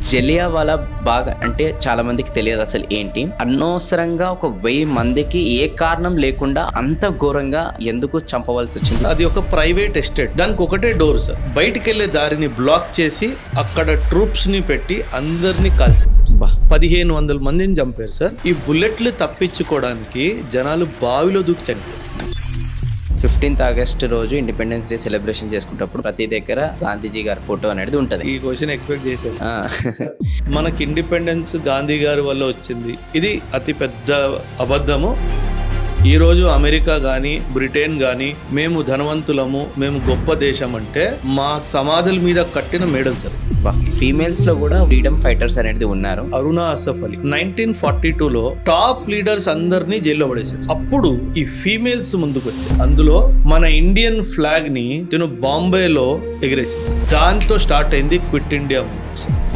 జలియావాలా బాగ్ అంటే చాలా మందికి తెలియదు అసలు ఏంటి. అనవసరంగా ఒక 1000 మందికి ఏ కారణం లేకుండా అంత ఘోరంగా ఎందుకు చంపవలసి వచ్చింది? అది ఒక ప్రైవేట్ ఎస్టేట్, దానికి ఒకటే డోర్ సార్. బయటికి వెళ్లే దారిని బ్లాక్ చేసి అక్కడ ట్రూప్స్ ని పెట్టి అందరినీ కాల్చేసారు. 1500 మందిని చంపారు సార్. ఈ బుల్లెట్లు తప్పించుకోవడానికి జనాలు బావిలో దూకి చనిపోయారు. 15th ఆగస్ట్ రోజు ఇండిపెండెన్స్ డే సెలబ్రేషన్ చేసుకున్నప్పుడు ప్రతి దగ్గర గాంధీజీ గారి ఫోటో అనేది ఉంటది. ఈ క్వశ్చన్ ఎక్స్పెక్ట్ చేశారు. మనకి ఇండిపెండెన్స్ గాంధీ గారి వల్ల వచ్చింది. ఇది అతి పెద్ద అబద్ధము. ఈ రోజు అమెరికా కానీ బ్రిటన్ కానీ మేము ధనవంతులము, మేము గొప్ప దేశం అంటే మా సమాధుల మీద కట్టిన మేడల్ సార్. ఫీమేల్స్ లో కూడా ఫ్రీడమ్ ఫైటర్స్ అనేది ఉన్నారు. అరుణా అసఫ్ అలీ 1942లో టాప్ లీడర్స్ అందరినీ జైల్లో పడేశారు. అప్పుడు ఈ ఫీమేల్స్ ముందుకు వచ్చారు. అందులో మన ఇండియన్ ఫ్లాగ్ ని తిను బాంబేలో ఎగిరేసింది. దాంతో స్టార్ట్ అయింది Quit India movement.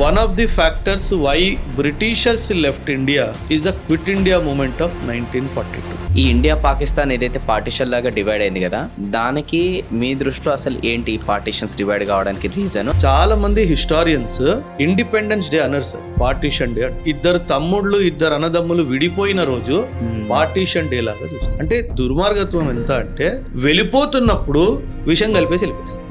One of the factors why Britishers left India is the Quit India movement of 1942. ఈ ఇండియా పాకిస్తాన్ ఏదైతే పార్టిషన్ లాగా డివైడ్ అయింది కదా, దానికి మీ దృష్టిలో అసలు ఏంటి పార్టిషన్స్ డివైడ్ కావడానికి రీజన్? చాలా మంది హిస్టారియన్స్ ఇండిపెండెన్స్ డే అన్నారు సార్, పార్టిషన్ డే. ఇద్దరు తమ్ముళ్ళు, ఇద్దరు అన్నదమ్ములు విడిపోయిన రోజు పార్టిషన్ డే లాగా చూస్తారు. అంటే దుర్మార్గత్వం ఎంత అంటే వెళ్ళిపోతున్నప్పుడు విషయం కలిపేసి వెళ్ళిపోతుంది.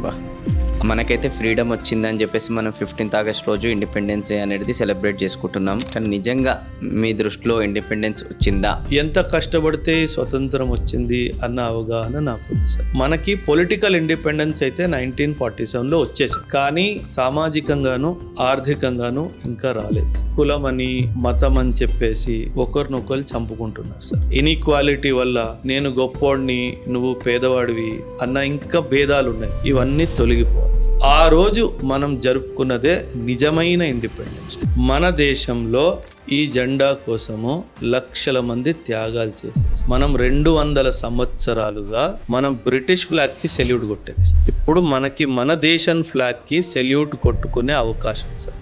మనకైతే ఫ్రీడమ్ వచ్చిందని చెప్పేసి మనం 15th ఆగస్ట్ రోజు ఇండిపెండెన్స్ డే అనేది సెలబ్రేట్ చేసుకుంటున్నాం. కానీ నిజంగా మీ దృష్టిలో ఇండిపెండెన్స్ వచ్చిందా? ఎంత కష్టపడితే స్వతంత్రం వచ్చింది అన్న అవగాహన నాకు ఉంది సార్. మనకి పొలిటికల్ ఇండిపెండెన్స్ అయితే 1947లో వచ్చేసింది, కానీ సామాజికంగాను ఆర్థికంగాను ఇంకా రాలేదు. కులం అని మతం అని చెప్పేసి ఒకరినొకరు చంపుకుంటున్నారు సార్. ఇన్ఈక్వాలిటీ వల్ల నేను గొప్పోడిని, నువ్వు పేదవాడివి అన్న ఇంకా భేదాలు ఉన్నాయి. ఇవన్నీ తొలగిపోవాలి. ఆ రోజు మనం జరుపుకున్నదే నిజమైన ఇండిపెండెన్స్. మన దేశంలో ఈ జెండా కోసము లక్షల మంది త్యాగాలు చేశారు. మనం 200 సంవత్సరాలుగా మనం బ్రిటిష్ ఫ్లాగ్ కి సెల్యూట్ కొట్టేది. ఇప్పుడు మనకి మన దేశం ఫ్లాగ్ కి సెల్యూట్ కొట్టుకునే అవకాశం సార్.